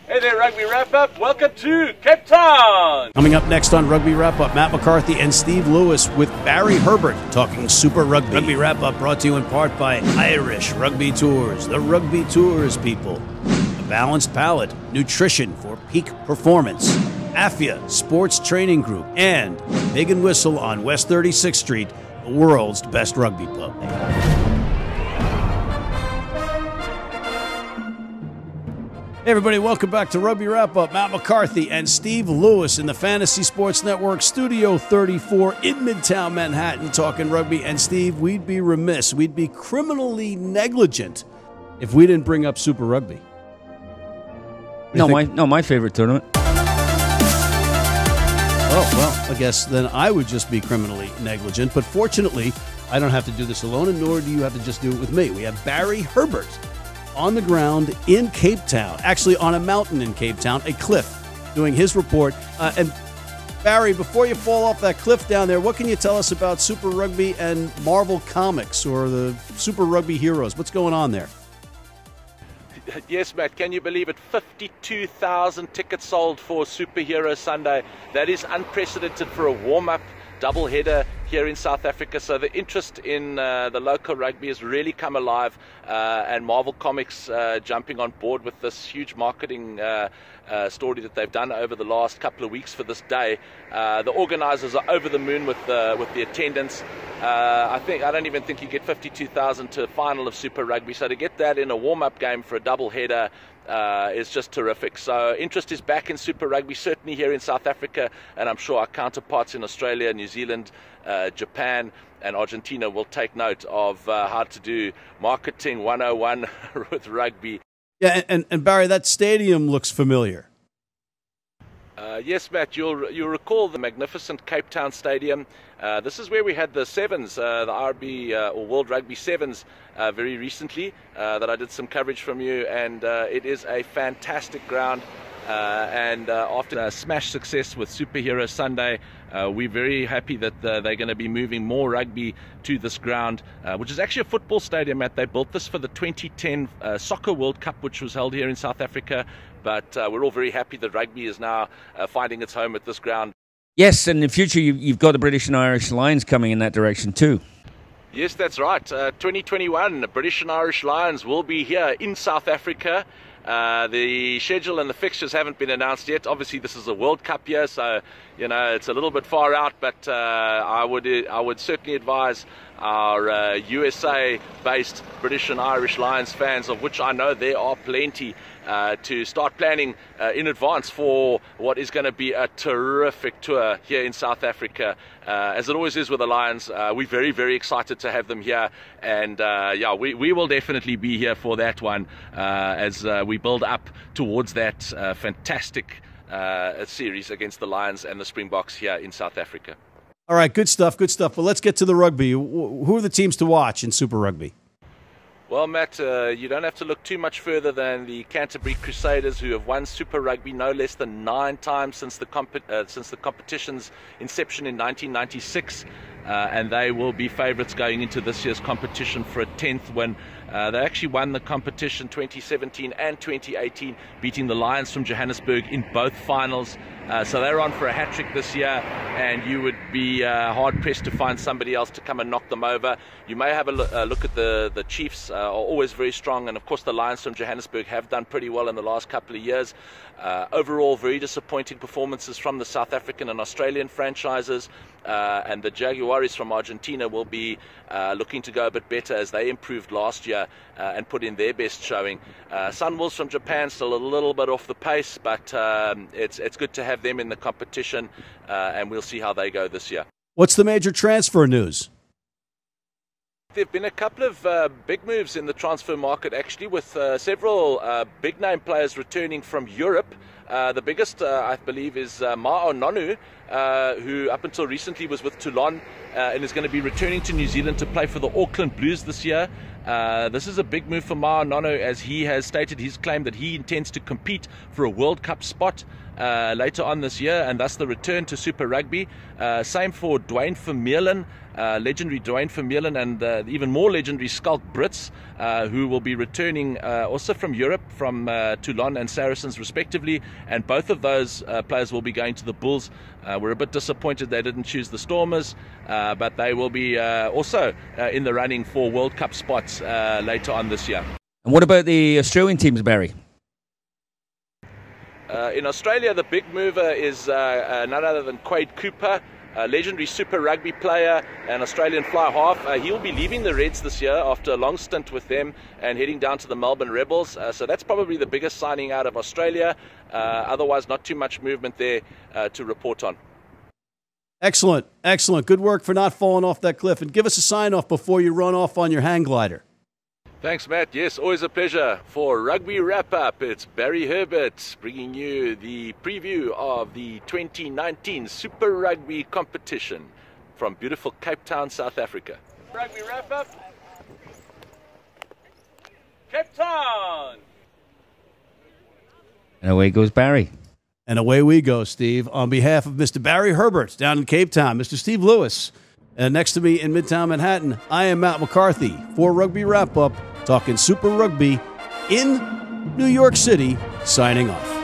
Hey there, Rugby Wrap-Up. Welcome to Cape Town. Coming up next on Rugby Wrap-Up, Matt McCarthy and Steve Lewis with Barry Herbert talking Super Rugby. Rugby Wrap-Up brought to you in part by Irish Rugby Tours, the Rugby Tours people. A balanced palate, nutrition for peak performance. AFIA Sports Training Group, and Big and Whistle on West 36th Street, the world's best rugby pub. Hey everybody, welcome back to Rugby Wrap-Up. Matt McCarthy and Steve Lewis in the Fantasy Sports Network, Studio 34 in Midtown Manhattan, talking rugby. And Steve, we'd be remiss, we'd be criminally negligent if we didn't bring up Super Rugby. My favorite tournament. Oh, well, I guess then I would just be criminally negligent. But fortunately, I don't have to do this alone, and nor do you have to just do it with me. We have Barry Herbert on the ground in Cape Town, actually on a mountain in Cape Town, a cliff, doing his report. And Barry, before you fall off that cliff down there, what can you tell us about Super Rugby and Marvel Comics or the Super Rugby heroes? What's going on there? Yes, Matt, can you believe it? 52,000 tickets sold for Superhero Sunday. That is unprecedented for a warm-up doubleheader here in South Africa. So the interest in the local rugby has really come alive, and Marvel Comics jumping on board with this huge marketing story that they've done over the last couple of weeks for this day. The organisers are over the moon with the attendance. I don't even think you get 52,000 to final of Super Rugby. So to get that in a warm-up game for a doubleheader is just terrific. So interest is back in Super Rugby, certainly here in South Africa, and I'm sure our counterparts in Australia, New Zealand, Japan and Argentina will take note of how to do marketing 101 with rugby. Yeah, and Barry, that stadium looks familiar. Yes, Matt, you'll recall the magnificent Cape Town Stadium. This is where we had the Sevens, the RB or World Rugby Sevens, very recently that I did some coverage from you, and it is a fantastic ground. And after a smash success with Superhero Sunday, we're very happy that they're going to be moving more rugby to this ground, which is actually a football stadium, Matt. They built this for the 2010 Soccer World Cup, which was held here in South Africa. But we're all very happy that rugby is now finding its home at this ground. Yes, and in the future you've got the British and Irish Lions coming in that direction too. Yes, that's right. 2021, the British and Irish Lions will be here in South Africa. The schedule and the fixtures haven't been announced yet. Obviously, this is a World Cup year, so it's a little bit far out. But I would certainly advise our USA-based British and Irish Lions fans, of which I know there are plenty, to start planning in advance for what is going to be a terrific tour here in South Africa. As it always is with the Lions, we're very, very excited to have them here. And we will definitely be here for that one as we build up towards that fantastic series against the Lions and the Springboks here in South Africa. All right, good stuff, good stuff. But let's get to the rugby. Who are the teams to watch in Super Rugby? Well, Matt, you don't have to look too much further than the Canterbury Crusaders, who have won Super Rugby no less than 9 times since the competition's inception in 1996. And they will be favourites going into this year's competition for a 10th win. They actually won the competition 2017 and 2018, beating the Lions from Johannesburg in both finals. So they're on for a hat-trick this year, and you would be hard-pressed to find somebody else to come and knock them over. You may have a look at the Chiefs, are always very strong, and of course the Lions from Johannesburg have done pretty well in the last couple of years. Overall, very disappointing performances from the South African and Australian franchises, and the Jaguares from Argentina will be looking to go a bit better as they improved last year and put in their best showing. Sunwolves from Japan still a little bit off the pace, but it's good to have them in the competition, and we'll see how they go this year. What's the major transfer news? There have been a couple of big moves in the transfer market, actually, with several big-name players returning from Europe. The biggest, I believe, is Nonu, who up until recently was with Toulon. and is going to be returning to New Zealand to play for the Auckland Blues this year. This is a big move for Nonu, as he has stated his claim that he intends to compete for a World Cup spot later on this year, and thus the return to Super Rugby. Same for Duane Vermeulen, legendary Duane Vermeulen, and even more legendary Schalk Brits, who will be returning also from Europe, from Toulon and Saracens respectively, and both of those players will be going to the Bulls. We're a bit disappointed they didn't choose the Stormers, but they will be also in the running for World Cup spots later on this year. And what about the Australian teams, Barry? In Australia, the big mover is none other than Quade Cooper, a legendary Super Rugby player, an Australian fly half. He'll be leaving the Reds this year after a long stint with them and heading down to the Melbourne Rebels. So that's probably the biggest signing out of Australia. Otherwise, not too much movement there to report on. Excellent, excellent. Good work for not falling off that cliff. And give us a sign-off before you run off on your hang glider. Thanks, Matt. Yes, always a pleasure. For Rugby Wrap-Up, it's Barry Herbert bringing you the preview of the 2019 Super Rugby competition from beautiful Cape Town, South Africa. Rugby Wrap-Up, Cape Town! And away goes Barry. And away we go, Steve. On behalf of Mr. Barry Herbert down in Cape Town, Mr. Steve Lewis, and next to me in Midtown Manhattan, I am Matt McCarthy for Rugby Wrap-Up, talking Super Rugby in New York City, signing off.